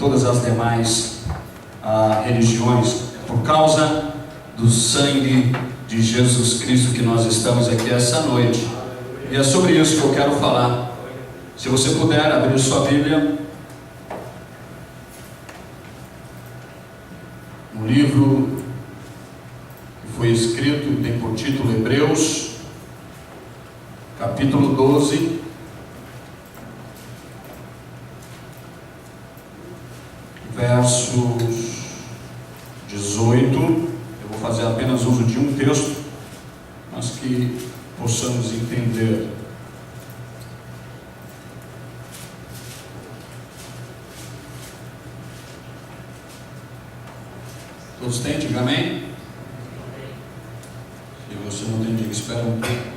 todas as demais religiões. Por causa do sangue de Jesus Cristo que nós estamos aqui essa noite. E é sobre isso que eu quero falar. Se você puder abrir sua Bíblia no livro que foi escrito, tem por título Hebreus, capítulo 12, versos 18. Eu vou fazer apenas uso de um texto, mas que possamos entender. Todos têm? Diga amém. Se você não tem, diga espera um pouco.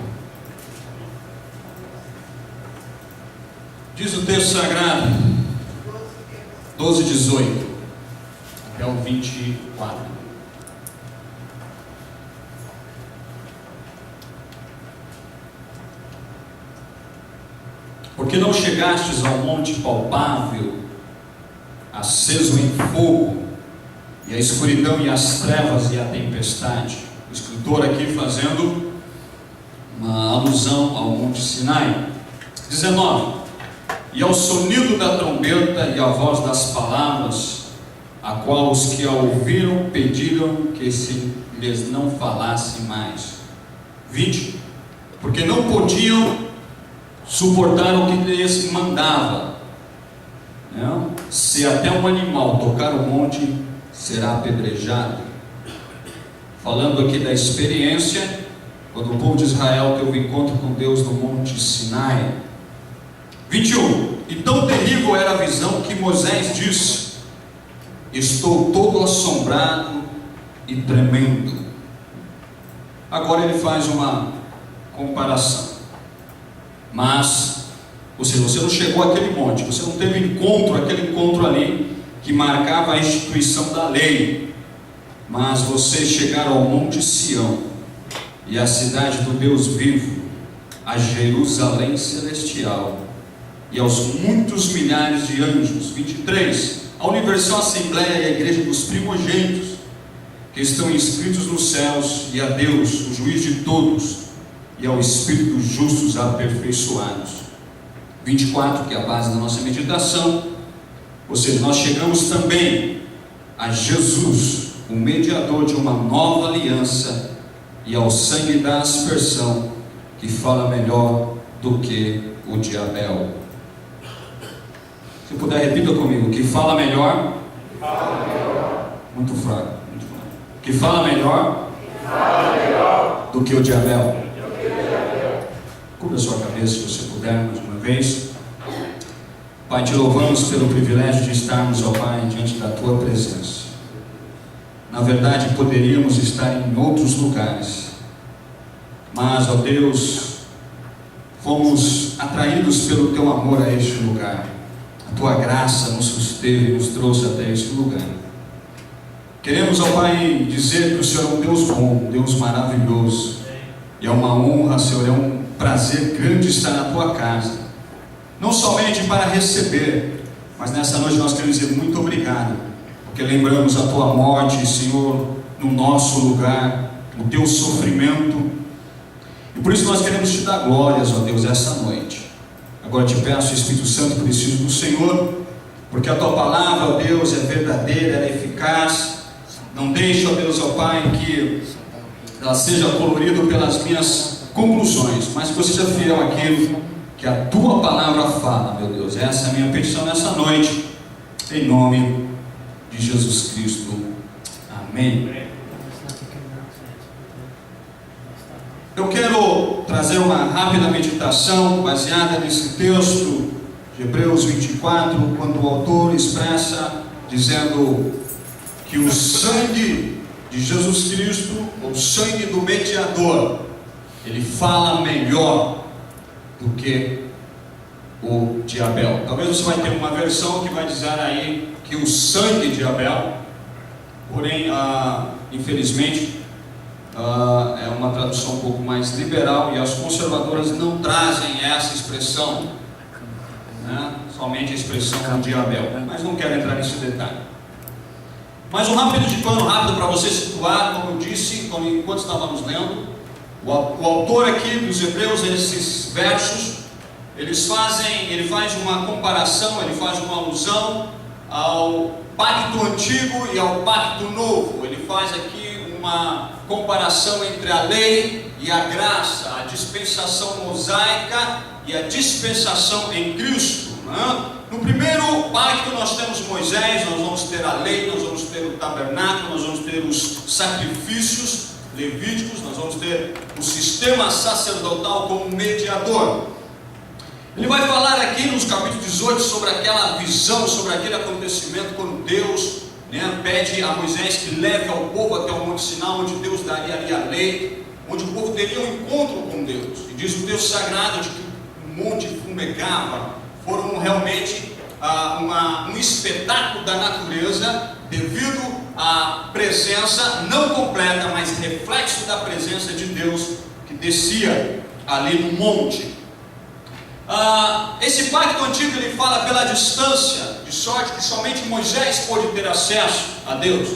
Diz o texto sagrado, 12, 18 até o 24. Porque não chegastes ao monte palpável, aceso em fogo, e a escuridão e as trevas e a tempestade. O escritor aqui fazendo uma alusão ao monte Sinai. 19. E ao sonido da trombeta e à voz das palavras, a qual os que a ouviram pediram que se lhes não falasse mais. 20. Porque não podiam suportar o que lhes mandava. Não? Se até um animal tocar o monte, será apedrejado. Falando aqui da experiência, quando o povo de Israel teve um encontro com Deus no monte Sinai. 21. E tão terrível era a visão que Moisés disse: estou todo assombrado e tremendo. Agora ele faz uma comparação. Mas, ou seja, você não chegou àquele monte, você não teve aquele encontro ali que marcava a instituição da lei, mas vocês chegaram ao monte Sião e à cidade do Deus vivo, a Jerusalém celestial e aos muitos milhares de anjos. 23. A universal assembleia e a igreja dos primogênitos que estão inscritos nos céus, e a Deus, o juiz de todos, e ao Espírito dos justos aperfeiçoados. 24, que é a base da nossa meditação. Ou seja, nós chegamos também a Jesus, o mediador de uma nova aliança, e ao sangue da aspersão, que fala melhor do que o de Abel. Se puder, repita comigo: que fala melhor, muito fraco, que fala melhor, do que o de Abel. Cubra a sua cabeça, se você puder, mais uma vez. Pai, te louvamos pelo privilégio de estarmos, ó Pai, diante da Tua presença. Na verdade, poderíamos estar em outros lugares, mas, ó Deus, fomos atraídos pelo Teu amor a este lugar. A Tua graça nos susteve e nos trouxe até este lugar. Queremos, ó Pai, dizer que o Senhor é um Deus bom, um Deus maravilhoso, e é uma honra, Senhor, é um prazer grande estar na Tua casa, não somente para receber, mas nessa noite nós queremos dizer muito obrigado, porque lembramos a Tua morte, Senhor, no nosso lugar, o Teu sofrimento, e por isso nós queremos Te dar glórias, ó Deus, essa noite. Agora te peço, Espírito Santo, preciso do Senhor, porque a Tua palavra, ó Deus, é verdadeira, ela é eficaz. Não deixe, ó Deus, ó Pai, que ela seja colorida pelas minhas conclusões, mas que você seja fiel àquilo que a Tua palavra fala, meu Deus. Essa é a minha petição nessa noite, em nome de Jesus Cristo. Amém. Eu quero trazer uma rápida meditação baseada nesse texto de Hebreus 24, quando o autor expressa dizendo que o sangue de Jesus Cristo, o sangue do mediador, ele fala melhor do que o de Abel. Talvez você vai ter uma versão que vai dizer aí que o sangue de Abel, porém, infelizmente, é uma tradução um pouco mais liberal, e as conservadoras não trazem essa expressão, né? somente a expressão de Abel, mas não quero entrar nesse detalhe. Mas um pano rápido para você situar, como eu disse, enquanto estávamos lendo, o autor aqui dos Hebreus, esses versos, ele faz uma comparação, ele faz uma alusão ao pacto antigo e ao pacto novo. Ele faz aqui uma comparação entre a lei e a graça, a dispensação mosaica e a dispensação em Cristo, né? No primeiro pacto nós temos Moisés, nós vamos ter a lei, nós vamos ter o tabernáculo, nós vamos ter os sacrifícios levíticos, nós vamos ter o sistema sacerdotal como mediador. Ele vai falar aqui nos capítulos 18 sobre aquela visão, sobre aquele acontecimento quando Deus pede a Moisés que leve ao povo até o Monte Sinai, onde Deus daria ali a lei, onde o povo teria um encontro com Deus. E diz o Deus sagrado de que o monte fumegava, foram realmente um espetáculo da natureza, devido à presença não completa, mas reflexo da presença de Deus que descia ali no monte. Esse pacto antigo ele fala pela distância, de sorte que somente Moisés pôde ter acesso a Deus.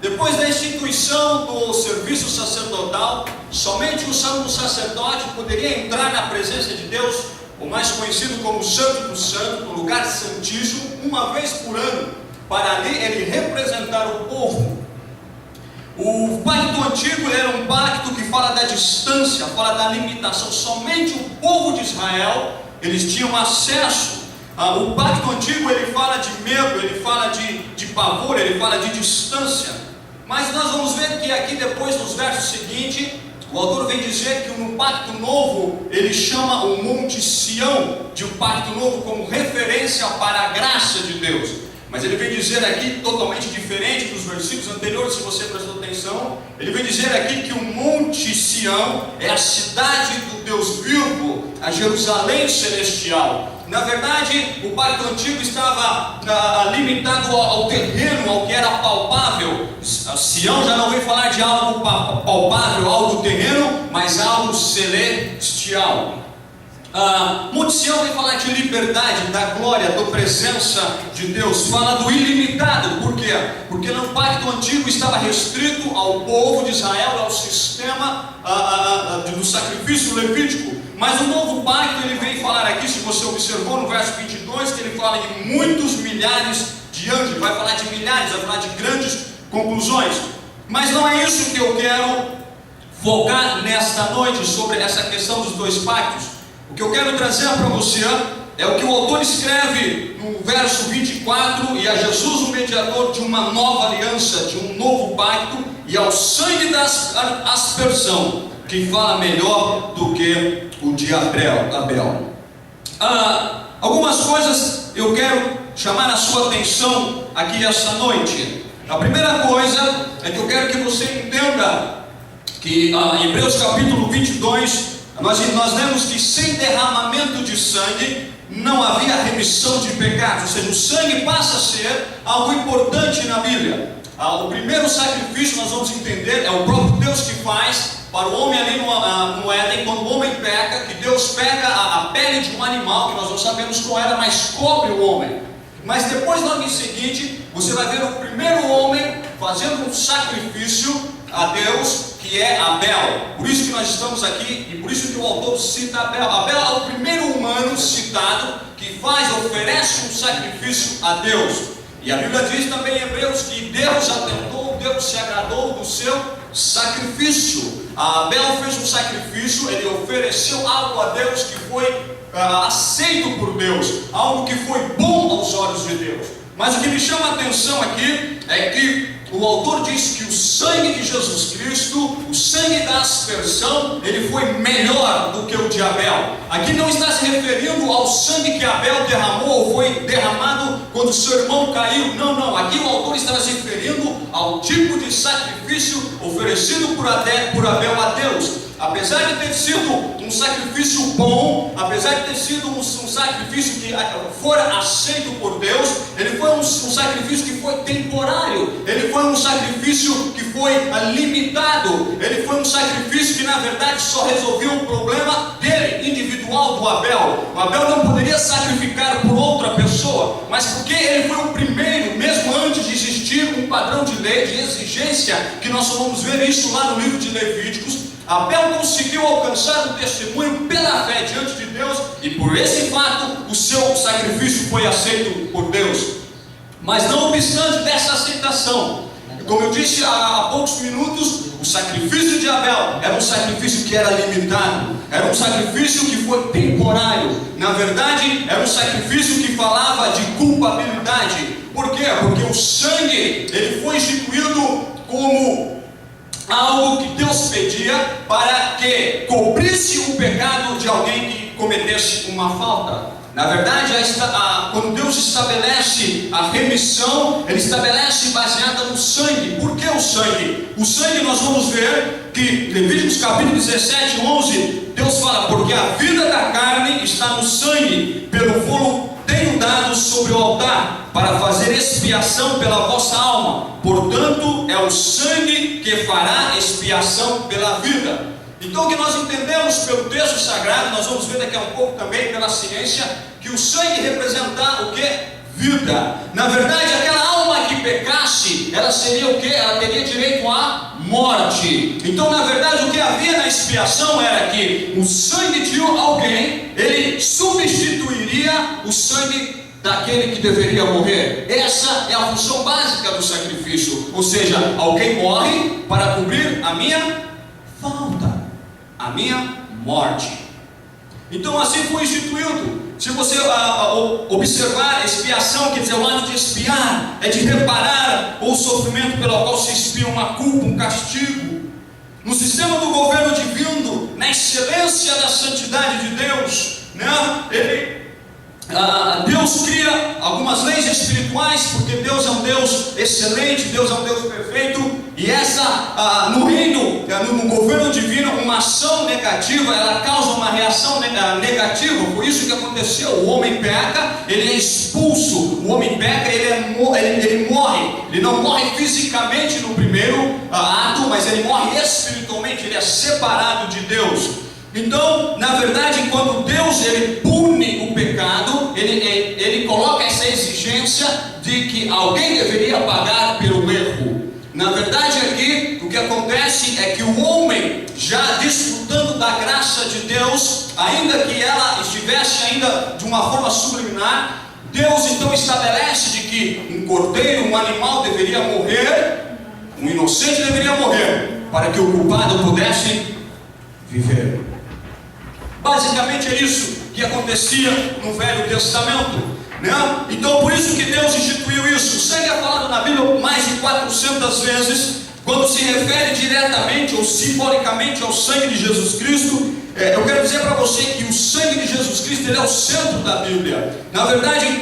Depois da instituição do serviço sacerdotal, somente o sumo sacerdote poderia entrar na presença de Deus, o mais conhecido como Santo do Santo, no lugar santíssimo, uma vez por ano, para ali ele representar o povo. O pacto antigo era um pacto que fala da distância, fala da limitação. Somente o povo de Israel, eles tinham acesso. O pacto antigo ele fala de medo, ele fala de pavor, ele fala de distância. Mas nós vamos ver que aqui depois, nos versos seguintes, o autor vem dizer que no pacto novo, ele chama o Monte Sião de um pacto novo como referência para a graça de Deus. Mas ele vem dizer aqui, totalmente diferente dos versículos anteriores, se você prestou atenção, ele vem dizer aqui que o Monte Sião é a cidade do Deus vivo, a Jerusalém celestial. Na verdade, o pacto antigo estava limitado ao terreno, ao que era palpável. Sião já não vem falar de algo palpável, algo terreno, mas algo celestial. Monte Sião vem falar de liberdade, da glória, da presença de Deus, fala do ilimitado. Por quê? Porque no pacto antigo estava restrito ao povo de Israel, ao sistema do sacrifício levítico. Mas o novo pacto ele vem falar aqui, se você observou no verso 22, que ele fala de muitos milhares de anjos, vai falar de milhares, vai falar de grandes conclusões. Mas não é isso que eu quero focar nesta noite, sobre essa questão dos dois pactos. O que eu quero trazer para você é o que o autor escreve no verso 24, e a Jesus o mediador de uma nova aliança, de um novo pacto, e ao sangue da aspersão, que fala melhor do que o de Abel. Algumas coisas eu quero chamar a sua atenção aqui esta noite. A primeira coisa é que eu quero que você entenda que em Hebreus capítulo 22, nós lemos que sem derramamento de sangue não havia remissão de pecados. Ou seja, o sangue passa a ser algo importante na Bíblia. O primeiro sacrifício, nós vamos entender, é o próprio Deus que faz para o homem ali no Éden, quando o homem peca, que Deus pega a pele de um animal, que nós não sabemos qual era, mas cobre o homem. Mas depois, no ano seguinte, você vai ver o primeiro homem fazendo um sacrifício a Deus, que é Abel. Por isso que nós estamos aqui, e por isso que o autor cita Abel. Abel é o primeiro humano citado que oferece um sacrifício a Deus. E a Bíblia diz também em Hebreus que Deus atentou, Deus se agradou do seu sacrifício. Abel fez um sacrifício, ele ofereceu algo a Deus que foi aceito por Deus, algo que foi bom aos olhos de Deus. Mas o que me chama a atenção aqui é que o autor diz que o sangue de Jesus Cristo, o sangue da aspersão, ele foi melhor do que o de Abel. Aqui não está se referindo ao sangue que Abel derramou ou foi derramado quando seu irmão caiu. Não. Aqui o autor está se referindo ao tipo de sacrifício oferecido por Abel a Deus. Apesar de ter sido um sacrifício bom, apesar de ter sido um sacrifício que fora aceito por Deus, ele foi um sacrifício que foi temporário, ele foi um sacrifício que foi limitado, ele foi um sacrifício que na verdade só resolveu um problema dele, individual. espiritual do Abel. O Abel não poderia sacrificar por outra pessoa, mas porque ele foi o primeiro, mesmo antes de existir um padrão de lei, de exigência, que nós vamos ver isso lá no livro de Levíticos. Abel conseguiu alcançar um testemunho pela fé diante de Deus, e por esse fato o seu sacrifício foi aceito por Deus. Mas não obstante dessa aceitação, como eu disse há poucos minutos, o sacrifício de Abel era um sacrifício que era limitado, era um sacrifício que foi temporário. Na verdade, era um sacrifício que falava de culpabilidade. Por quê? Porque o sangue, ele foi instituído como algo que Deus pedia para que cobrisse o pecado de alguém que cometesse uma falta. Na verdade, quando Deus estabelece a remissão, Ele estabelece baseada no sangue. Por que o sangue? O sangue, nós vamos ver que Levíticos capítulo 17, 11, Deus fala: porque a vida da carne está no sangue, pelo fogo tenho dado sobre o altar, para fazer expiação pela vossa alma. Portanto, é o sangue que fará expiação pela vida. Então, o que nós entendemos pelo texto sagrado, nós vamos ver daqui a um pouco também pela ciência, que o sangue representa o que? Vida. Na verdade, aquela alma que pecasse, ela seria o que? Ela teria direito à morte. Então, na verdade, o que havia na expiação era que o sangue de alguém, ele substituiria o sangue daquele que deveria morrer. Essa é a função básica do sacrifício. Ou seja, alguém morre para cobrir a minha falta, a minha morte. Então assim foi instituído. Se você observar a expiação, quer dizer, o ato de expiar é de reparar o sofrimento pelo qual se expia uma culpa, um castigo. No sistema do governo divino, na excelência da santidade de Deus, Deus cria algumas leis espirituais, porque Deus é um Deus excelente, Deus é um Deus perfeito. E no reino, no governo divino, uma ação negativa, ela causa uma reação negativa. Por isso que aconteceu: o homem peca, ele é expulso. O homem peca, ele morre. Ele não morre fisicamente no primeiro ato, mas ele morre espiritualmente. Ele é separado de Deus. Então, na verdade, quando Deus ele pune o pecado, ele coloca essa exigência de que alguém deveria pagar pelo erro. Na verdade, aqui o que acontece é que o homem, já desfrutando da graça de Deus, ainda que ela estivesse ainda de uma forma subliminar, Deus então estabelece de que um cordeiro, um animal deveria morrer, um inocente deveria morrer, para que o culpado pudesse viver. Basicamente é isso que acontecia no Velho Testamento. Então, por isso que Deus instituiu isso. O sangue é falado na Bíblia mais de 400 vezes. Quando se refere diretamente ou simbolicamente ao sangue de Jesus Cristo, eu quero dizer para você que o sangue de Jesus Cristo ele é o centro da Bíblia. Na verdade,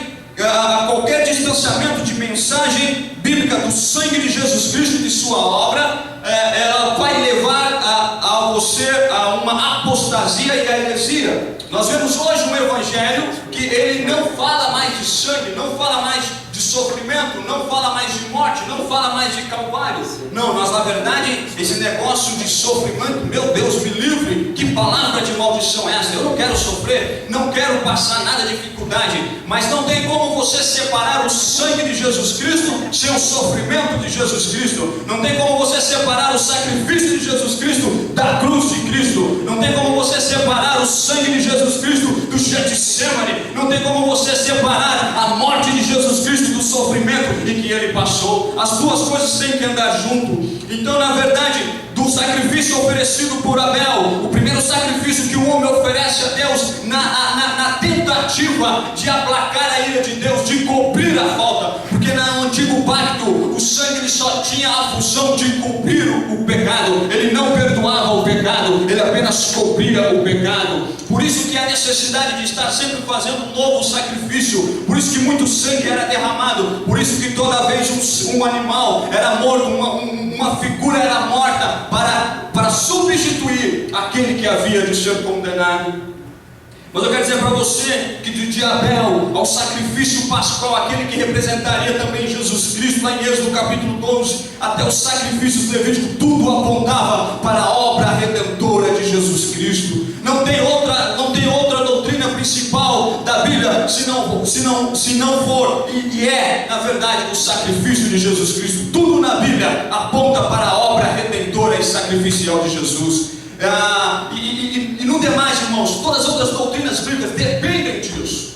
qualquer distanciamento de mensagem bíblica do sangue de Jesus Cristo e de sua obra, ela vai levar a você a uma apostasia e a heresia. Nós vemos hoje um evangelho que ele não fala mais de sangue, não fala mais de sofrimento, não fala mais de morte, não fala mais de calvário. Não, mas na verdade esse negócio de sofrimento, meu Deus me livre, que palavra de maldição é essa? Eu não quero sofrer, não quero passar nada de dificuldade, mas não tem como você separar o sangue de Jesus Cristo sem o sofrimento de Jesus Cristo. Não tem como você separar o sacrifício de Jesus Cristo da cruz de Cristo. Não tem como você separar o sangue de Jesus Cristo do Getsemane. Não tem como você separar a morte de Jesus Cristo do sofrimento em que Ele passou. As duas coisas têm que andar junto. Então, na verdade, do sacrifício oferecido por Abel, o primeiro sacrifício que o homem oferece a Deus na tentativa de aplacar a ira de Deus, de cobrir a falta, porque no antigo pacto o sangue ele só tinha a função de cobrir o pecado, ele não perdoava o pecado, ele apenas cobria o pecado. Por isso que há necessidade de estar sempre fazendo um novo sacrifício, por isso que muito sangue era derramado, por isso que toda vez um animal era morto, uma figura era morta para substituir aquele que havia de ser condenado. Mas eu quero dizer para você que de Abel ao sacrifício pascual, aquele que representaria também Jesus Cristo, lá em Êxodo capítulo 12, até os sacrifícios levíticos, tudo apontava para a obra redentora de Jesus Cristo. Não tem outra vida se não for e é, na verdade, o sacrifício de Jesus Cristo. Tudo na Bíblia aponta para a obra redentora e sacrificial de Jesus. E no demais, irmãos, todas as outras doutrinas bíblicas dependem disso.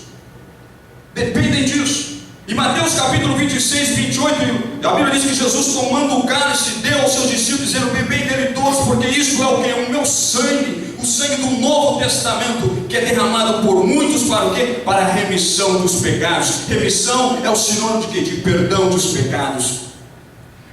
Dependem disso. Em Mateus capítulo 26, 28, a Bíblia diz que Jesus, tomando o cálice, deu aos seus discípulos, dizendo: bebei dele todos, porque isto é o que? O meu sangue, o sangue do Novo Testamento, que é derramado por muitos para o quê? Para a remissão dos pecados. Remissão é o sinônimo de quê? De perdão dos pecados.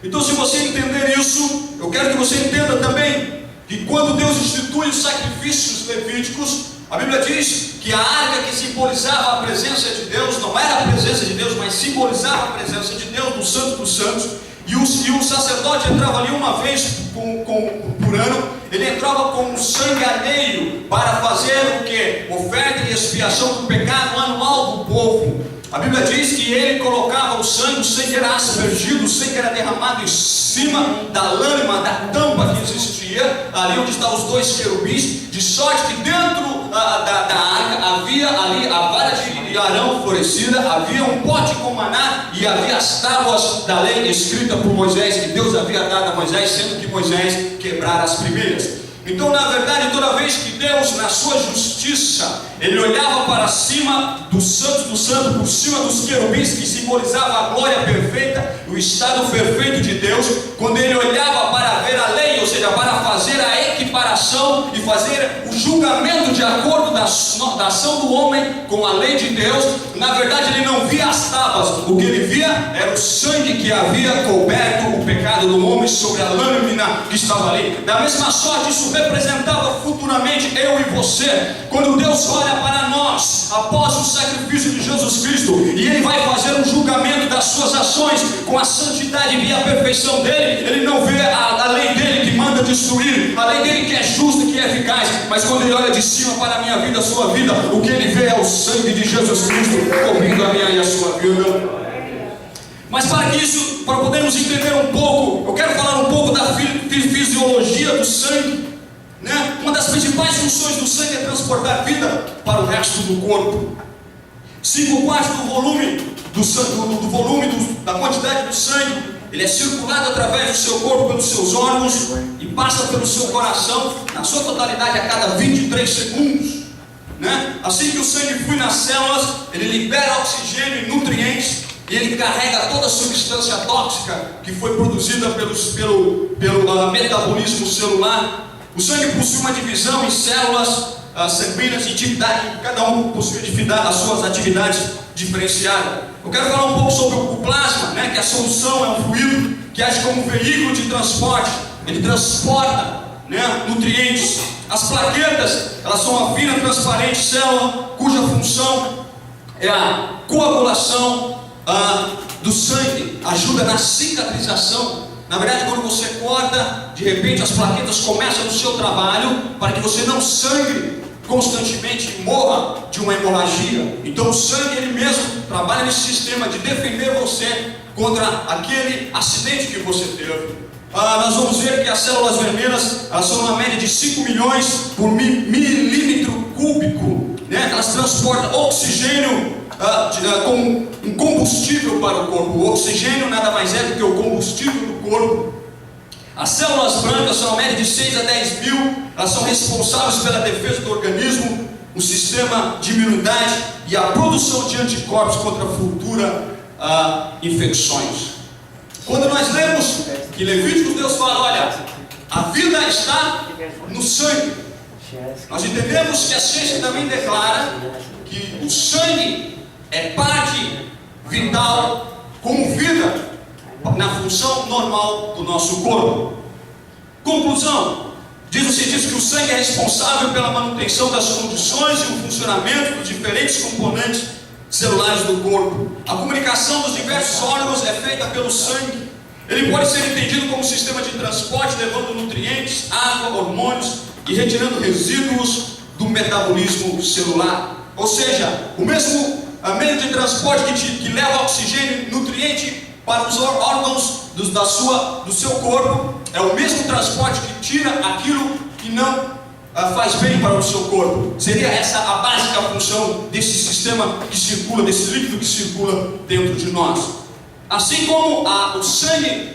Então, se você entender isso, eu quero que você entenda também que quando Deus institui os sacrifícios levíticos, a Bíblia diz que a arca que simbolizava a presença de Deus, não era a presença de Deus, mas simbolizava a presença de Deus, do Santo dos Santos, e o sacerdote entrava ali uma vez por ano. Ele entrava com um sangue alheio para fazer o que? Oferta e expiação do pecado anual do povo. A Bíblia diz que ele colocava o sangue era aspergido, o sangue era derramado em cima da lâmina, da tampa que existia, ali onde estão os dois querubins, de sorte que dentro da arca havia ali a vara de Arão florescida, havia um pote com maná e havia as tábuas da lei escrita por Moisés, que Deus havia dado a Moisés, sendo que Moisés quebrara as primeiras. Então, na verdade, toda vez que Deus, na sua justiça, Ele olhava para cima do Santo do Santo, por cima dos querubins, que simbolizava a glória perfeita, o estado perfeito de Deus, quando Ele olhava para ver a lei, ou seja, para fazer a equiparação e fazer o julgamento de acordo da ação do homem com a lei de Deus, na verdade Ele não via as tábuas, o que Ele via era o sangue que havia coberto o pecado do homem sobre a lâmina que estava ali. Da mesma sorte, isso representava futuramente eu e você, quando Deus olha para nós após o sacrifício de Jesus Cristo, e Ele vai fazer um julgamento das suas ações com a santidade e a perfeição dele. Ele não vê a lei dele que manda destruir, a lei dele que é justa e que é eficaz, mas quando Ele olha de cima para a minha vida, a sua vida, o que Ele vê é o sangue de Jesus Cristo cobrindo a minha e a sua vida. Mas para podermos entender um pouco, eu quero falar um pouco da fisiologia do sangue. Uma das principais funções do sangue é transportar vida para o resto do corpo. 5/4 do volume da quantidade do sangue, ele é circulado através do seu corpo, pelos seus órgãos, e passa pelo seu coração, na sua totalidade, a cada 23 segundos. Assim que o sangue flui nas células, ele libera oxigênio e nutrientes, e ele carrega toda a substância tóxica que foi produzida pelo metabolismo celular. O sangue possui uma divisão em células sanguíneas e cada um possui as suas atividades diferenciadas. Eu quero falar um pouco sobre o plasma, que a solução é um fluido que age como veículo de transporte. Ele transporta nutrientes. As plaquetas, elas são uma fina, transparente célula cuja função é a coagulação do sangue, ajuda na cicatrização. Na verdade, quando você corta, de repente as plaquetas começam o seu trabalho para que você não sangre constantemente e morra de uma hemorragia. Então o sangue, ele mesmo trabalha nesse sistema de defender você contra aquele acidente que você teve. Nós vamos ver que as células vermelhas, elas são uma média de 5 milhões por milímetro cúbico, elas transportam oxigênio como um combustível para o corpo. O oxigênio nada mais é do que o combustível do corpo. As células brancas são uma média de 6 a 10 mil, elas são responsáveis pela defesa do organismo, o sistema de imunidade e a produção de anticorpos contra futuras infecções. Quando nós lemos que Levíticos, Deus fala: olha, a vida está no sangue. Nós entendemos que a ciência também declara que o sangue é parte vital, como vida, na função normal do nosso corpo. Conclusão: diz o cientista que o sangue é responsável pela manutenção das condições e o funcionamento dos diferentes componentes celulares do corpo. A comunicação dos diversos órgãos é feita pelo sangue. Ele pode ser entendido como um sistema de transporte, levando nutrientes, água, hormônios e retirando resíduos do metabolismo celular. Ou seja, o mesmo meio de transporte que leva oxigênio e nutriente para os órgãos do seu corpo, é o mesmo transporte que tira aquilo que não faz bem para o seu corpo. Seria essa a básica função desse sistema que circula, desse líquido que circula dentro de nós. Assim como o sangue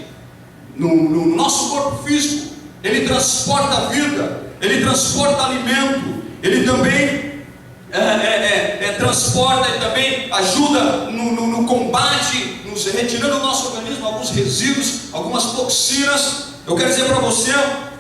no nosso corpo físico, ele transporta a vida, ele transporta alimento, ele também transporta, ele também ajuda no combate, retirando do nosso organismo alguns resíduos, algumas toxinas. Eu quero dizer para você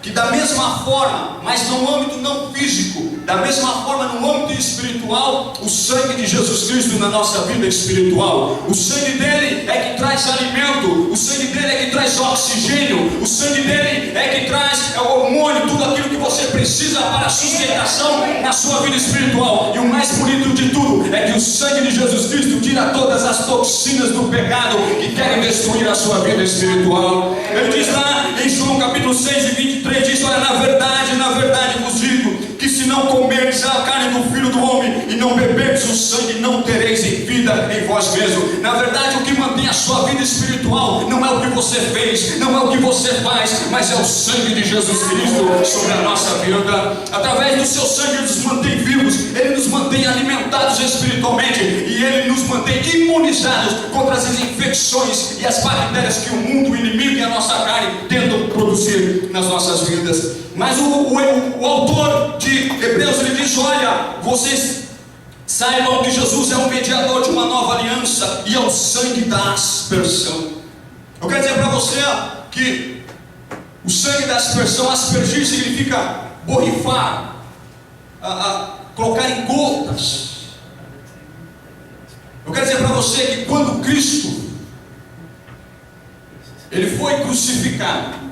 que da mesma forma, mas no âmbito não físico, da mesma forma no âmbito espiritual, o sangue de Jesus Cristo na nossa vida espiritual, o sangue dele é que traz alimento, o sangue dele é que traz oxigênio, o sangue dele é que traz hormônio, tudo aquilo que você precisa para a sustentação na sua vida espiritual. E o mais bonito de tudo é que o sangue de Jesus Cristo tira todas as toxinas do pecado que querem destruir a sua vida espiritual. Ele diz lá em João capítulo 6 e 23, diz: olha, na verdade vos digo, que se não comerdes a carne do Filho do Homem e não beberdes o sangue, não tereis vida em vós mesmos. Na verdade, o que mantém a sua vida espiritual não é o que você fez, não é o que você faz, mas é o sangue de Jesus Cristo sobre a nossa vida. Através do seu sangue ele nos mantém vivos, ele nos mantém alimentados espiritualmente, e ele nos mantém imunizados contra as infecções e as bactérias que o mundo, o inimigo e a nossa carne tentam produzir nas nossas vidas. Mas o autor de Hebreus, ele diz: olha, vocês saibam que Jesus é o mediador de uma nova aliança, e é o sangue da aspersão. Eu quero dizer para você que o sangue da aspersão, aspergir significa borrifar, colocar em gotas. Eu quero dizer para você que quando Cristo ele foi crucificado,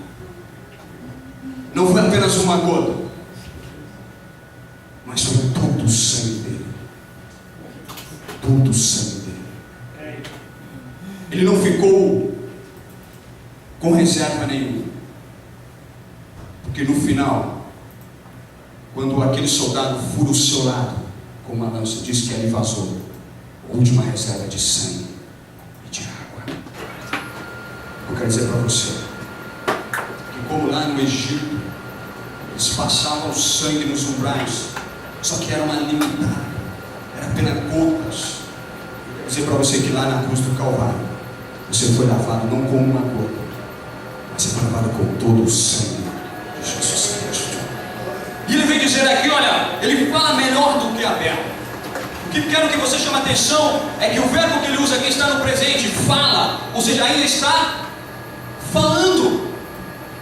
não foi apenas uma gota, mas foi todo o sangue dele. Todo o sangue dele. Ele não ficou com reserva nenhuma, porque no final, quando aquele soldado fura o seu lado com uma lança, diz que ali vazou a última reserva de sangue e de água. Eu quero dizer para você que, como lá no Egito, eles passavam o sangue nos umbrais, só que era uma limitada, era apenas gotas. Eu quero dizer para você que lá na cruz do Calvário, você foi lavado não com uma gota, mas você foi lavado com todo o sangue de Jesus Cristo. E ele vem dizer aqui, olha, ele fala melhor do que Abel. O que quero que você chame a atenção é que o verbo que ele usa aqui está no presente, fala, ou seja, ainda está falando,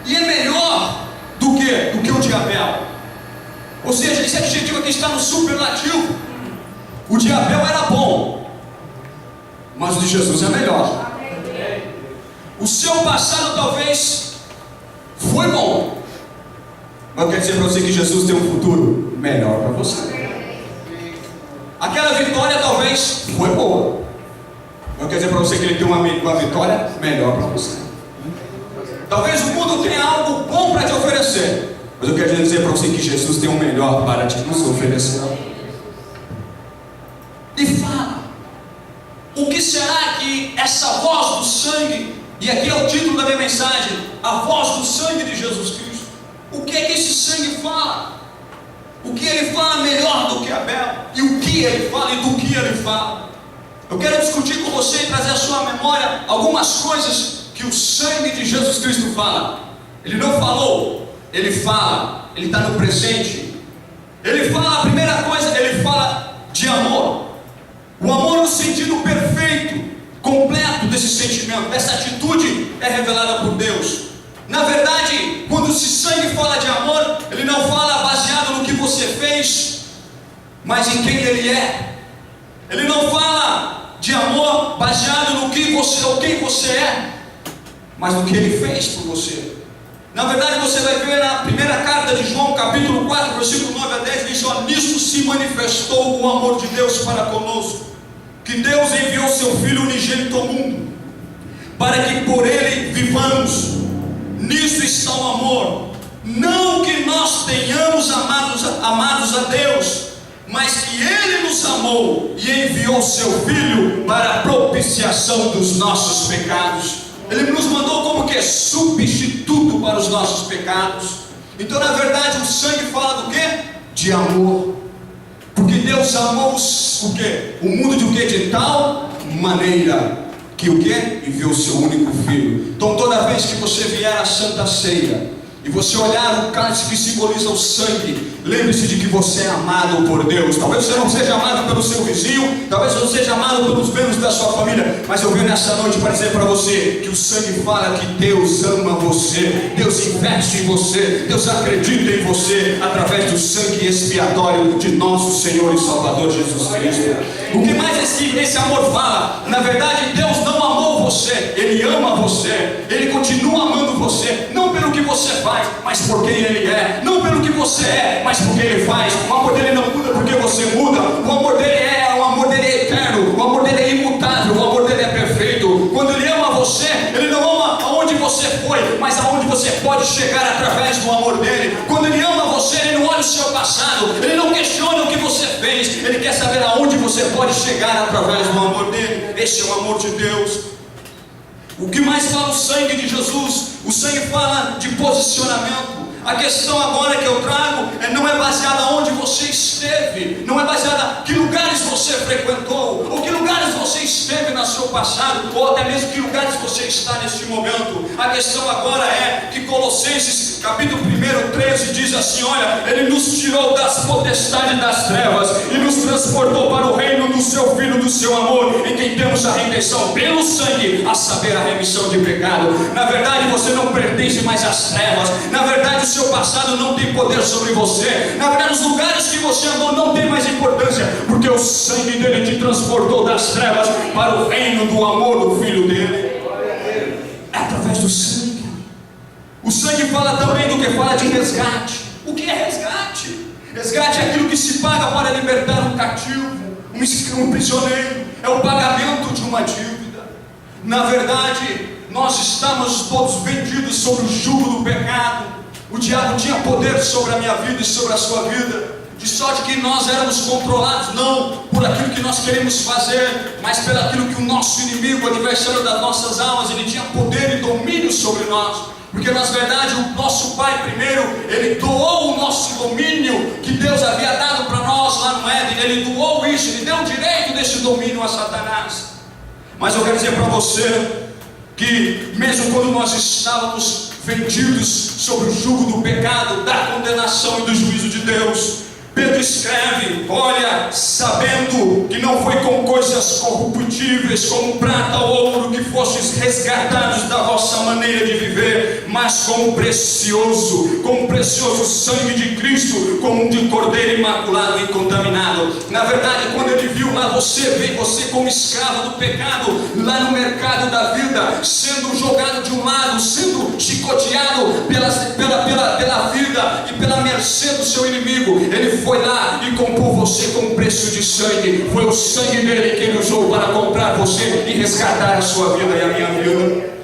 e é melhor do que o de Abel. Ou seja, esse adjetivo aqui está no superlativo. O de Abel era bom, mas o de Jesus é melhor. O seu passado talvez foi bom, mas eu quero dizer para você que Jesus tem um futuro melhor para você. Aquela vitória talvez foi boa, mas eu quero dizer para você que ele tem uma vitória melhor para você. Talvez o mundo tenha algo bom para te oferecer, mas eu quero dizer para você que Jesus tem o melhor para te nos oferecer. E fala, o que será que essa voz do sangue, e aqui é o título da minha mensagem, a voz do sangue de Jesus Cristo, o que é que esse sangue fala? O que ele fala melhor do que Abel? E o que ele fala e do que ele fala? Eu quero discutir com você e trazer à sua memória algumas coisas que o sangue de Jesus Cristo fala. Ele não falou, ele fala, ele está no presente. Ele fala, a primeira coisa, ele fala de amor. O amor no sentido perfeito, completo desse sentimento, dessa atitude é revelada por Deus. Na verdade, quando esse sangue fala de amor, ele não fala baseado no que você fez, mas em quem ele é. Ele não fala de amor baseado no que você ou quem você é, mas no que ele fez por você. Na verdade, você vai ver na primeira carta de João, capítulo 4, versículo 9 a 10, diz: ó, nisto se manifestou o amor de Deus para conosco, que Deus enviou seu Filho unigênito ao mundo, para que por ele vivamos. Nisto está o amor, não que nós tenhamos amados a Deus, mas que ele nos amou e enviou seu Filho para a propiciação dos nossos pecados. Ele nos mandou como que substituto para os nossos pecados. Então, na verdade, o sangue fala do quê? De amor. Porque Deus amou o quê? O mundo de o quê? De tal maneira que o quê? Enviou o seu único filho. Então, toda vez que você vier à Santa Ceia e você olhar o cálice que simboliza o sangue, lembre-se de que você é amado por Deus. Talvez você não seja amado pelo seu vizinho, talvez você não seja amado pelos membros da sua família, mas eu venho nessa noite para dizer para você que o sangue fala que Deus ama você, Deus investe em você, Deus acredita em você através do sangue expiatório de nosso Senhor e Salvador Jesus Cristo. O que mais esse amor fala? Na verdade, Deus não amou você, Ele ama você, Ele continua amando você, não pelo que você faz, mas por quem Ele é, não pelo que você é, mas porque Ele faz. O amor dele não muda porque você muda. O amor dele é eterno. O amor dele é imutável. O amor dele é perfeito. Quando Ele ama você, Ele não ama aonde você foi, mas aonde você pode chegar através do amor dele. Quando Ele ama você, Ele não olha o seu passado, Ele não questiona o que você fez, Ele quer saber aonde você pode chegar através do amor dele. Esse é o amor de Deus. O que mais fala o sangue de Jesus? O sangue fala de posicionamento. A questão agora que eu trago não é baseada onde você esteve, não é baseada em que lugares você frequentou, ou que lugares você esteve no seu passado, ou até mesmo que lugares você está neste momento. A questão agora é que Colossenses capítulo 1, 13 diz assim: olha, Ele nos tirou das potestades das trevas e nos transportou para o reino do seu Filho, do seu amor, em quem temos a redenção pelo sangue, a saber, a remissão de pecado. Na verdade, você não pertence mais às trevas. Na verdade, o seu passado não tem poder sobre você. Na verdade, os lugares que você andou não tem mais importância, porque o sangue dele te transportou das trevas para o reino do amor do Filho dele. É através do sangue. O sangue fala também do que? Fala de resgate. O que é resgate? Resgate é aquilo que se paga para libertar um cativo, um prisioneiro. É o pagamento de uma dívida. Na verdade, nós estamos todos vendidos sobre o jugo do pecado. O diabo tinha poder sobre a minha vida e sobre a sua vida, de sorte que nós éramos controlados não por aquilo que nós queremos fazer, mas pelo aquilo que o nosso inimigo, o adversário das nossas almas, ele tinha poder e domínio sobre nós. Porque na verdade o nosso Pai primeiro, Ele doou o nosso domínio que Deus havia dado para nós lá no Éden. Ele doou isso, Ele deu o direito desse domínio a Satanás. Mas eu quero dizer para você que mesmo quando nós estávamos vendidos sobre o jugo do pecado, da condenação e do juízo de Deus, Pedro escreve: olha, sabendo que não foi com coisas corruptíveis como prata ou ouro que fostes resgatados da vossa maneira de viver, mas com o precioso sangue de Cristo, como um de cordeiro imaculado e incontaminado. Na verdade, quando ele viu lá você como escravo do pecado, lá no mercado da vida, sendo jogado de um lado, sendo chicoteado pela vida e pela mercê do seu inimigo, ele foi lá e comprou você com um preço de sangue. Foi o sangue dele que ele usou para comprar você e resgatar a sua vida e a minha vida.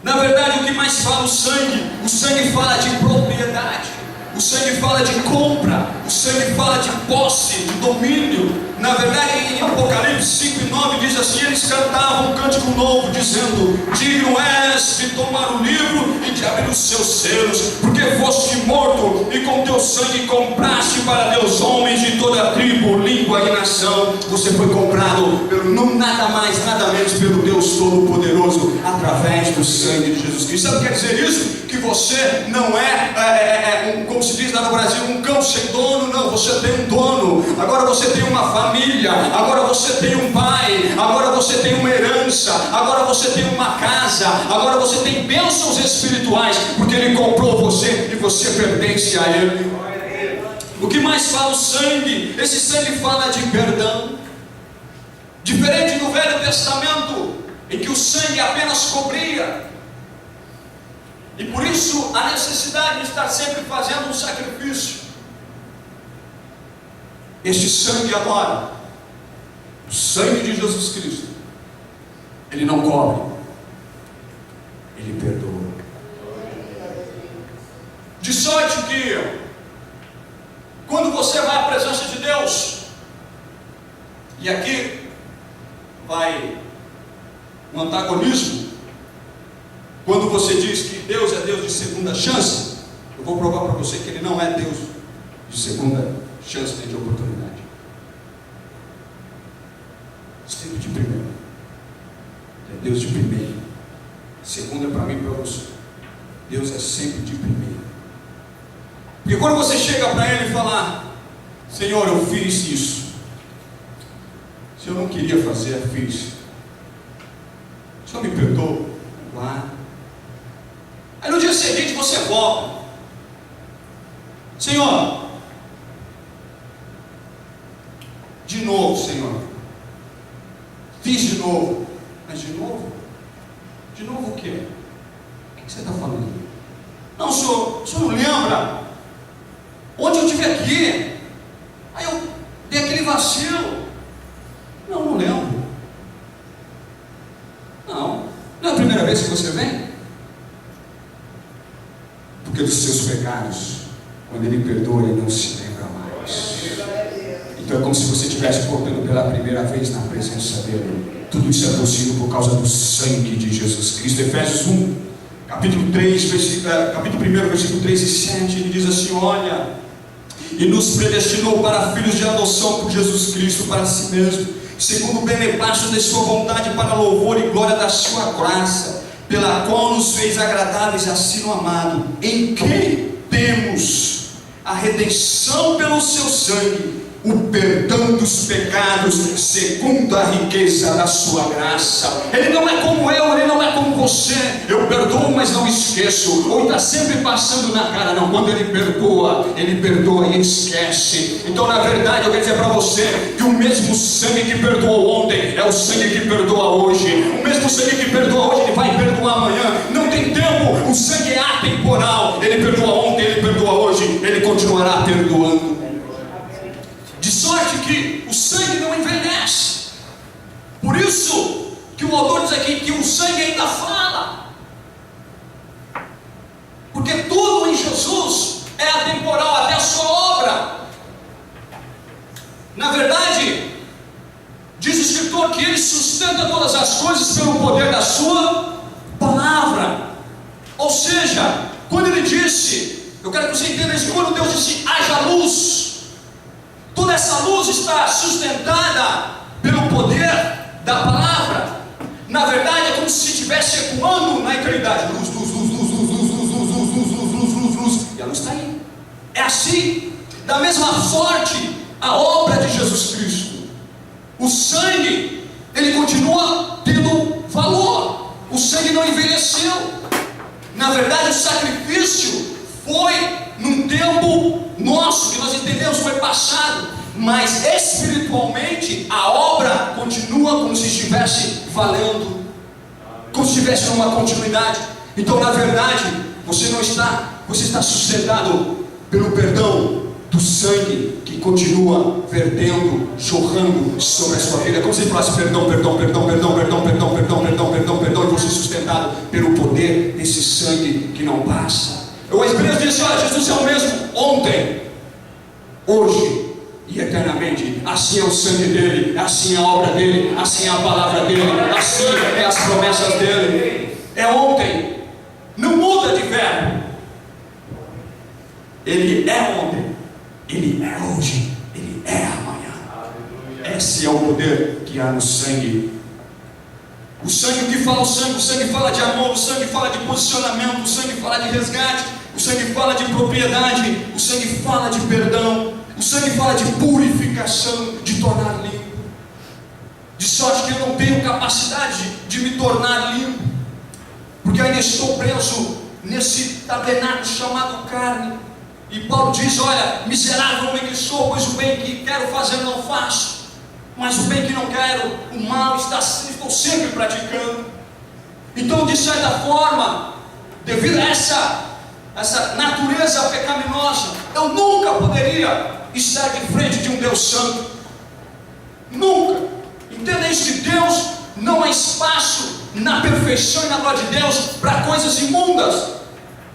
Na verdade, o que mais fala o sangue? O sangue fala de propriedade, o sangue fala de compra, o sangue fala de posse, de domínio. Na verdade, em Apocalipse 5:9 diz assim: eles cantavam um cântico novo, dizendo: digno és de tomar o livro e de abrir os seus selos, porque foste morto e com teu sangue compraste para Deus homens de toda tribo, língua e nação. Você foi comprado pelo nada mais, nada menos pelo Deus Todo-Poderoso, através do sangue de Jesus Cristo. Sabe o que quer dizer isso? Que você não é como se diz lá no Brasil, um cão sem dono. Não, você tem um dono. Agora você tem uma família, agora você tem um pai, agora você tem uma herança, agora você tem uma casa, agora você tem bênçãos espirituais, porque Ele comprou você e você pertence a Ele. O que mais fala o sangue? Esse sangue fala de perdão. Diferente do Velho Testamento, em que o sangue apenas cobria, e por isso a necessidade de estar sempre fazendo um sacrifício. Este sangue agora, o sangue de Jesus Cristo, Ele não cobre, Ele perdoa. De sorte que, quando você vai à presença de Deus, e aqui vai um antagonismo, quando você diz que Deus é Deus de segunda chance, Eu vou provar para você que Ele não é Deus de segunda chance nem de oportunidade. Sempre de primeiro. É Deus de primeiro. Segunda para mim e para você. Deus é sempre de primeiro. Porque quando você chega para Ele e falar: Senhor, eu fiz isso. Se eu não queria fazer, eu fiz. O Senhor me perdoa? Claro. Aí no dia seguinte você volta: Senhor, de novo, Senhor, fiz de novo. Mas de novo? De novo o quê? O que você está falando? Não, senhor, o senhor não lembra? Onde eu estive aqui? Aí eu dei aquele vacilo. Não, não lembro. Não é a primeira vez que você vem? Porque dos seus pecados, quando Ele perdoa, Ele não se lembra mais. Então é como se você estivesse voltando pela primeira vez na presença dEle. Tudo isso é possível por causa do sangue de Jesus Cristo. Efésios 1, capítulo 1, versículo 3 e 7, ele diz assim: olha, e nos predestinou para filhos de adoção por Jesus Cristo para si mesmo, segundo o beneplácito de sua vontade, para louvor e glória da sua graça, pela qual nos fez agradáveis a si no amado, em quem temos a redenção pelo seu sangue, o perdão dos pecados, segundo a riqueza da sua graça. Ele não é como eu, Ele não é como você. Eu perdoo, mas não esqueço. Ou está sempre passando na cara. Não, quando Ele perdoa e esquece. Então na verdade eu quero dizer para você que o mesmo sangue que perdoou ontem é o sangue que perdoa hoje. O mesmo sangue que perdoa hoje, Ele vai perdoar amanhã. Não tem tempo, o sangue é atemporal. Ele perdoa ontem, Ele perdoa hoje, Ele continuará perdoando. De sorte que o sangue não envelhece. Por isso que o autor diz aqui que o sangue ainda fala. Porque tudo em Jesus é atemporal, até a sua obra. Na verdade, diz o escritor que Ele sustenta todas as coisas pelo poder da sua palavra. Ou seja, quando Ele disse, eu quero que você entenda isso, quando Deus disse haja luz, toda essa luz está sustentada pelo poder da palavra. Na verdade é como se estivesse ecoando na eternidade. Luz, luz, luz, luz, luz, luz, luz, luz, luz, luz, luz, luz, luz, luz. E a luz está aí. É assim, da mesma sorte, a obra de Jesus Cristo. O sangue, ele continua tendo valor. O sangue não envelheceu. Na verdade o sacrifício foi num tempo nosso, que nós entendemos foi passado, mas espiritualmente a obra continua como se estivesse valendo, como se estivesse numa continuidade. Então na verdade você está sustentado pelo perdão do sangue que continua vertendo, jorrando sobre a sua vida. Como se ele falasse perdão, perdão, perdão, perdão, perdão, perdão, perdão, perdão, perdão, perdão, e você sustentado pelo poder desse sangue que não passa. O Espírito disse: olha, Jesus é o mesmo ontem, hoje e eternamente. Assim é o sangue dele, assim é a obra dele, assim é a palavra dele, assim é as promessas dele. É ontem, não muda de verbo. Ele é ontem, Ele é hoje, Ele é amanhã. Esse é o poder que há no sangue. O sangue, o que fala o sangue fala de amor, o sangue fala de posicionamento, o sangue fala de resgate, o sangue fala de propriedade, o sangue fala de perdão, o sangue fala de purificação, de tornar limpo. De sorte que eu não tenho capacidade de me tornar limpo, porque ainda estou preso nesse tabernáculo chamado carne. E Paulo diz: olha, miserável homem que sou, pois o bem que quero fazer não faço, mas o bem que não quero, o mal estou sempre praticando. Então, de certa forma, devido a essa natureza pecaminosa, eu nunca poderia estar de frente de um Deus santo. Nunca. Entenda isso, que Deus não há espaço na perfeição e na glória de Deus para coisas imundas,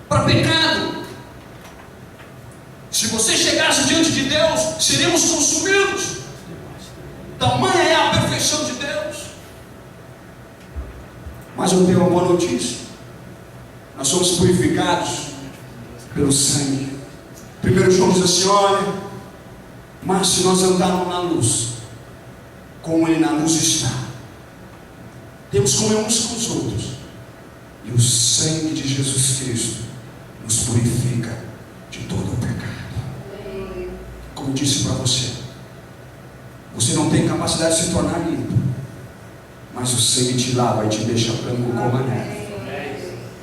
para pecado. Se você chegasse diante de Deus, seríamos consumidos. Tamanha é a perfeição de Deus. Mas eu tenho uma boa notícia: nós somos purificados pelo sangue. 1 João diz assim: olha, mas se nós andarmos na luz, como Ele na luz está, temos comunhão uns com os outros, e o sangue de Jesus Cristo nos purifica de todo o pecado. Como disse para você, você não tem capacidade de se tornar limpo, mas o sangue te lava e te deixa branco como a neve,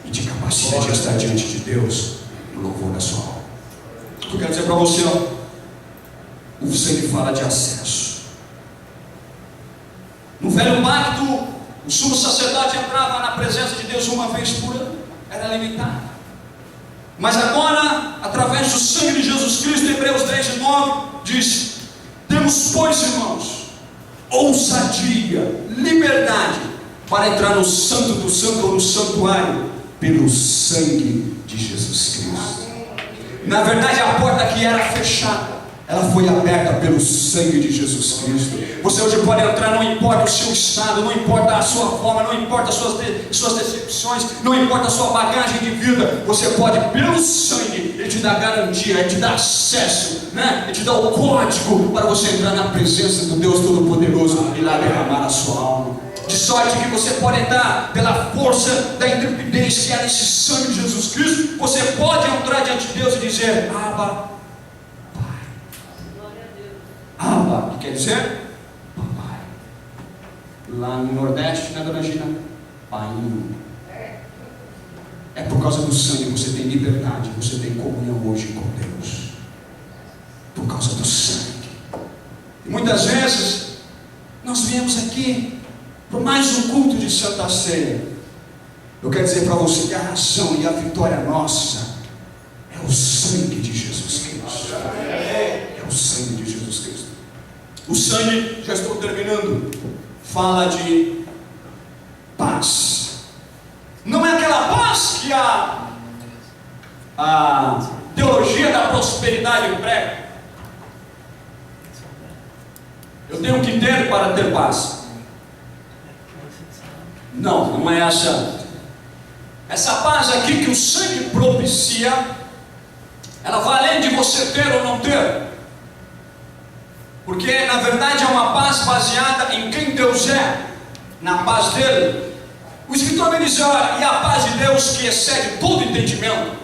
e te capacita de estar diante de Deus no louvor da sua alma. O que eu quero dizer para você, o sangue fala de acesso. No velho pacto, o sumo sacerdote entrava na presença de Deus uma vez por ano, era limitado. Mas agora, através do sangue de Jesus Cristo, Hebreus 10:9 diz: temos, pois, irmãos, ousadia, liberdade para entrar no santo do santo ou no santuário pelo sangue de Jesus Cristo. Na verdade, a porta que era fechada, ela foi aberta pelo sangue de Jesus Cristo. Você hoje pode entrar, não importa o seu estado, não importa a sua forma, não importa as suas decepções, não importa a sua bagagem de vida. Você pode, pelo sangue, Ele te dá garantia, Ele te dá acesso, né? Ele te dá o código para você entrar na presença do Deus Todo-Poderoso e lá derramar a sua alma. De sorte que você pode entrar pela força da intrepidez que há nesse sangue de Jesus Cristo. Você pode entrar diante de Deus e dizer: Abba, Pai. Abba, que quer dizer papai. Lá no Nordeste, na Dona Gina, Painho. É por causa do sangue que você tem liberdade, você tem comunhão hoje com Deus. Por causa do sangue. E muitas vezes nós viemos aqui por mais um culto de Santa Ceia. Eu quero dizer para você que a razão e a vitória nossa é o sangue de Jesus Cristo. É o sangue de Jesus Cristo. O sangue, já estou terminando, fala de paz. Não é aquela paz que a teologia da prosperidade prega. Eu tenho que ter para ter paz. Não, não é essa. Essa paz aqui que o sangue propicia, ela vai além de você ter ou não ter. Porque na verdade é uma paz baseada em quem Deus é, na paz dele. O escritor me diz: olha, e a paz de Deus que excede todo entendimento.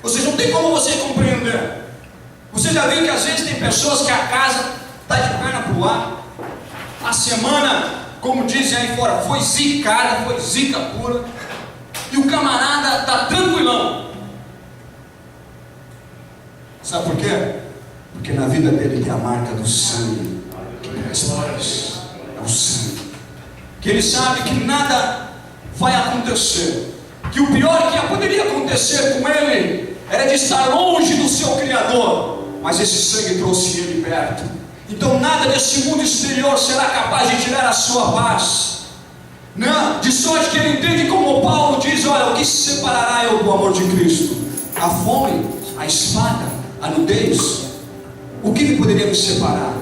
Ou seja, não tem como você compreender. Você já viu que às vezes tem pessoas que a casa está de perna para o ar, a semana, como dizem aí fora, foi zicada, foi zica pura, e o camarada está tranquilão. Sabe por quê? Porque na vida dele tem a marca do sangue que traz paz. É o sangue. Que ele sabe que nada vai acontecer, que o pior que poderia acontecer com ele era de estar longe do seu Criador, mas esse sangue trouxe ele perto. Então nada desse mundo exterior será capaz de tirar a sua paz. Não, de sorte que ele entende, como Paulo diz: olha, o que se separará eu do amor de Cristo? A fome, a espada, a nudez. O que me poderia me separar?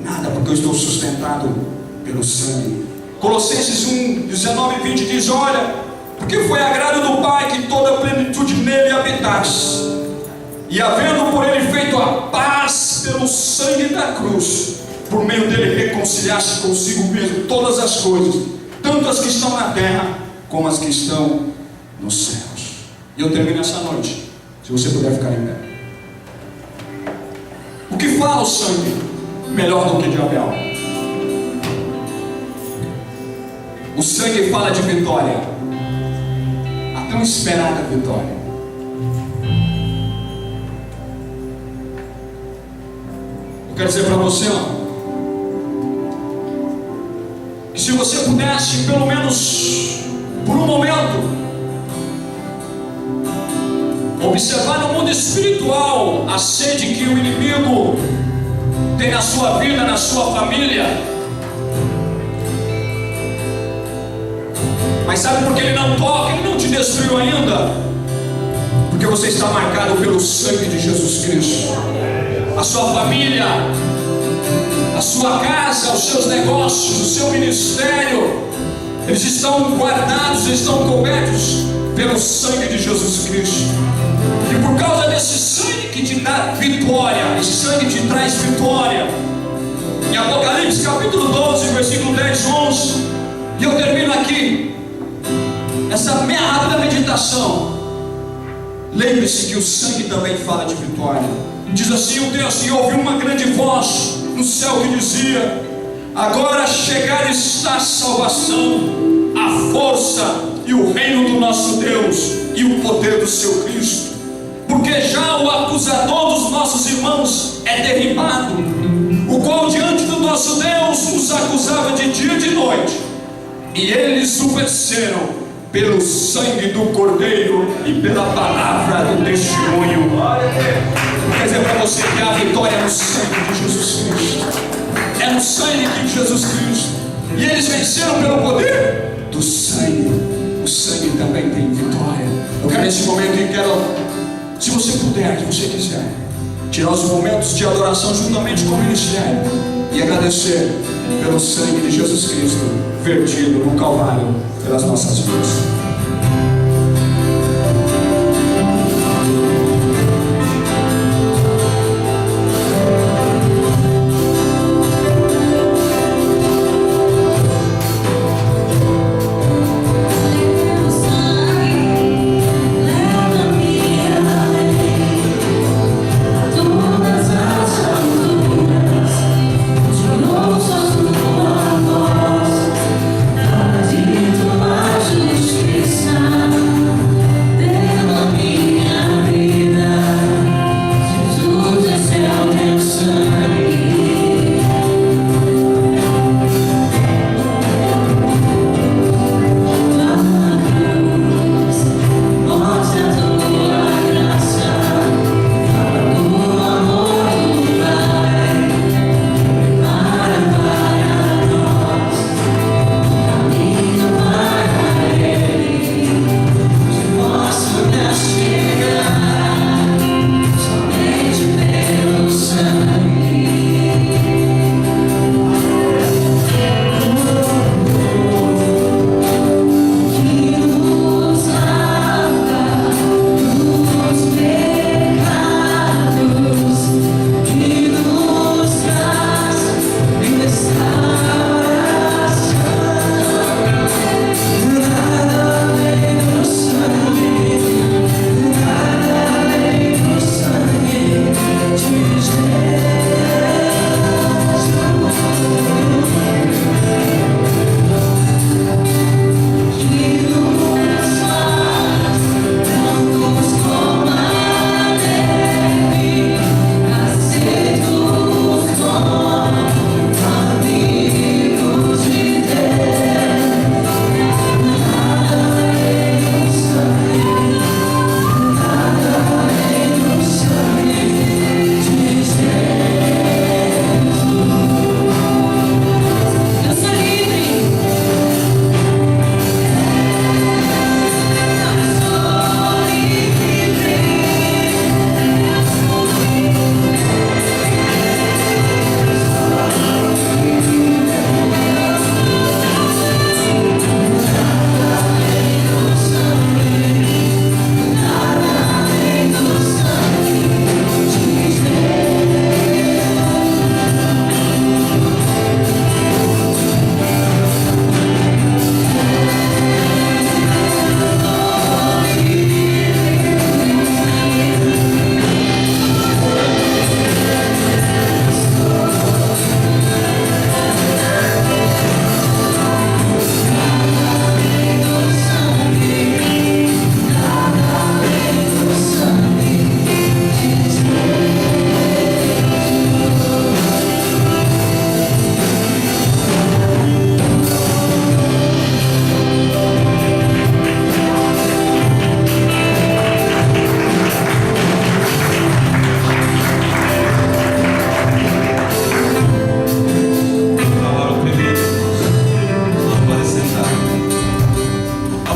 Nada, porque eu estou sustentado pelo sangue. Colossenses 1, 19 e 20 diz: olha, porque foi agrado do Pai que toda a plenitude nele habitasse, e havendo por ele feito a paz pelo sangue da cruz, por meio dele reconciliasse consigo mesmo todas as coisas, tanto as que estão na terra como as que estão nos céus. E eu termino essa noite, se você puder ficar em pé. O que fala o sangue melhor do que de Abel? O sangue fala de vitória, a tão esperada vitória. Eu quero dizer para você, que se você pudesse, pelo menos por um momento, observar no mundo espiritual a sede que o inimigo tem na sua vida, na sua família. Mas sabe por que ele não toca, ele não te destruiu ainda? Porque você está marcado pelo sangue de Jesus Cristo. A sua família, a sua casa, os seus negócios, o seu ministério, eles estão guardados, eles estão cobertos pelo sangue de Jesus Cristo. E por 10, 11. E eu termino aqui essa minha rápida meditação. Lembre-se que o sangue também fala de vitória. Diz assim o texto: e ouvi uma grande voz no céu que dizia: agora chegada está a salvação, a força e o reino do nosso Deus e o poder do seu Cristo, porque já o acusador dos nossos irmãos é derribado, o qual diante do nosso Deus os acusava de dia e de noite, e eles o venceram pelo sangue do Cordeiro e pela palavra do testemunho. Quer dizer para você que a vitória é no sangue de Jesus Cristo, é no sangue de Jesus Cristo, e eles venceram pelo poder do sangue. O sangue também tem vitória. Eu quero nesse momento e quero, se você puder, se você quiser, tirar os momentos de adoração juntamente com o ministério e agradecer pelo sangue de Jesus Cristo vertido no Calvário pelas nossas vidas.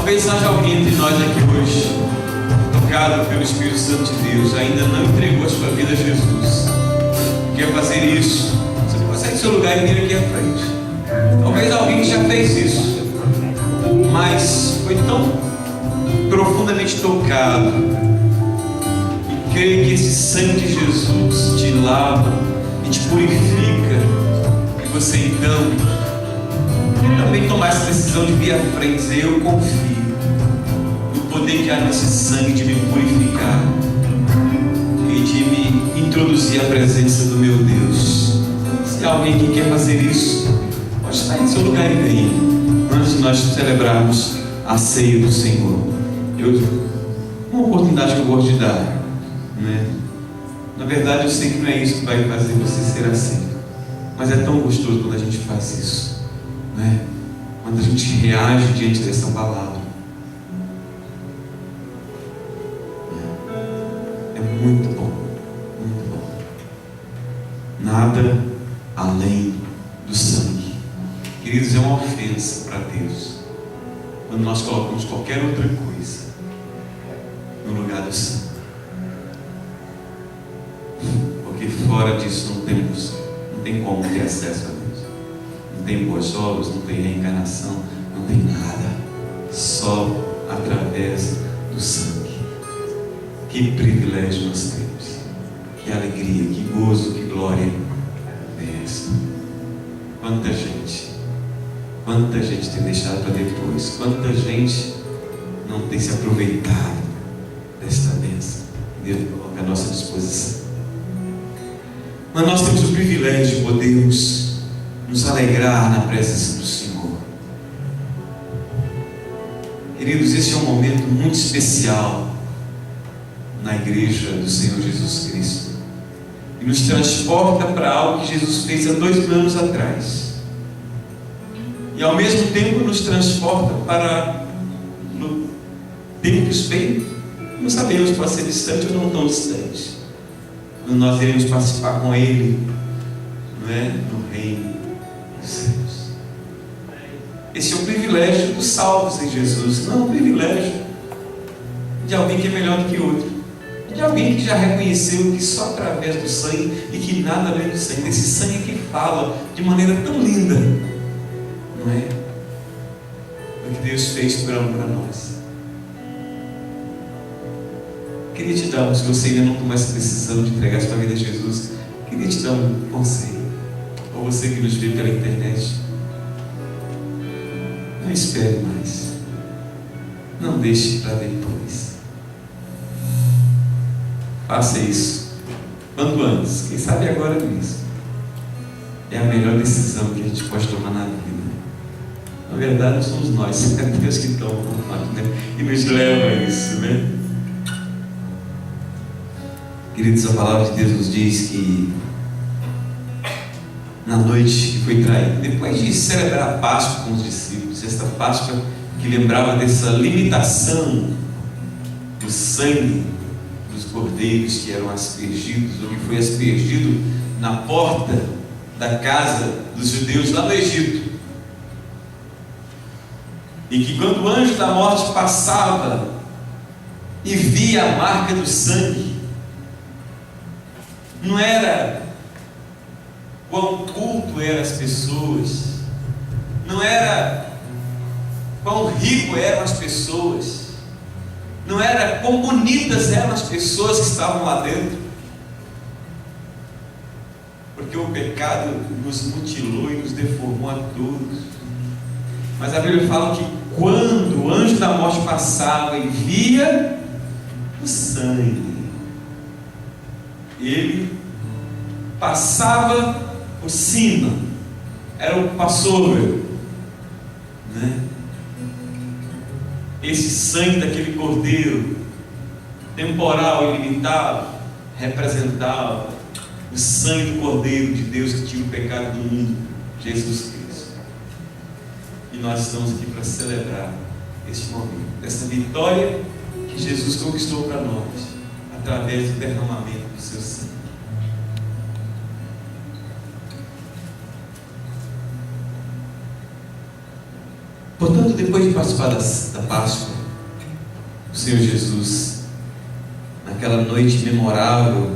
Talvez haja alguém entre nós aqui hoje, tocado pelo Espírito Santo de Deus, ainda não entregou a sua vida a Jesus. Quer fazer isso? Você pode sair do seu lugar e vir aqui à frente. Talvez alguém já fez isso, mas foi tão profundamente tocado e crê que esse sangue de Jesus te lava e te purifica, e você então também tomar essa decisão de vir à frente, dizer: eu confio no poder que há nesse sangue de me purificar e de me introduzir à presença do meu Deus. Se há alguém que quer fazer isso, pode estar em seu lugar e venha, antes de nós celebrarmos a ceia do Senhor. Uma oportunidade que eu gosto de dar, né? Na verdade, eu sei que não é isso que vai fazer você ser assim, mas é tão gostoso quando a gente faz isso, né? Quando a gente reage diante dessa palavra. É muito bom, muito bom. Nada além do sangue. Queridos, é uma ofensa para Deus quando nós colocamos qualquer outra coisa no lugar do sangue. Porque fora disso não tem como ter acesso a Deus. Não tem boas obras, não tem reencarnação, não tem nada. Só através do sangue. Que privilégio nós temos. Que alegria, que gozo, que glória é essa. Quanta gente tem deixado para depois. Quanta gente não tem se aproveitado desta bênção que Deus coloca à nossa disposição. Mas nós temos o privilégio de podermos nos alegrar na presença do Senhor. Queridos, esse é um momento muito especial na igreja do Senhor Jesus Cristo, e nos transporta para algo que Jesus fez há 2 mil anos atrás, e ao mesmo tempo nos transporta para tempos bem, não sabemos se pode ser distante ou não tão distante, quando nós iremos participar com Ele, não é? No reino dos céus. Esse é o privilégio dos salvos em Jesus, não o privilégio de alguém que é melhor do que outro, de alguém que já reconheceu que só através do sangue e que nada além do sangue, desse sangue que fala de maneira tão linda, não é? O que Deus fez por amor a nós. Queria te dar, se você ainda não tomou essa decisão de entregar sua vida a Jesus, queria te dar um conselho. Ou você que nos vê pela internet, não espere mais, não deixe para depois. Faça isso quanto antes, quem sabe agora mesmo. É a melhor decisão que a gente pode tomar na vida. Na verdade, não somos nós, é Deus que toma, né? E nos leva a isso, né? Queridos, a palavra de Deus nos diz que na noite que foi traído, depois de celebrar a Páscoa com os discípulos, esta Páscoa que lembrava dessa limitação do sangue dos cordeiros que eram aspergidos, ou que foi aspergido na porta da casa dos judeus lá no Egito, e que quando o anjo da morte passava e via a marca do sangue, não era quão culto eram as pessoas, não era quão rico eram as pessoas, não era quão bonitas eram as pessoas que estavam lá dentro, porque o pecado nos mutilou e nos deformou a todos. Mas a Bíblia fala que quando o anjo da morte passava e via o sangue, ele passava por cima, era o passover, né? Esse sangue daquele cordeiro temporal, ilimitado, representava o sangue do cordeiro de Deus que tira o pecado do mundo, Jesus Cristo. E nós estamos aqui para celebrar este momento, essa vitória que Jesus conquistou para nós, através do derramamento do seu sangue. Portanto, depois de participar da Páscoa, o Senhor Jesus, naquela noite memorável,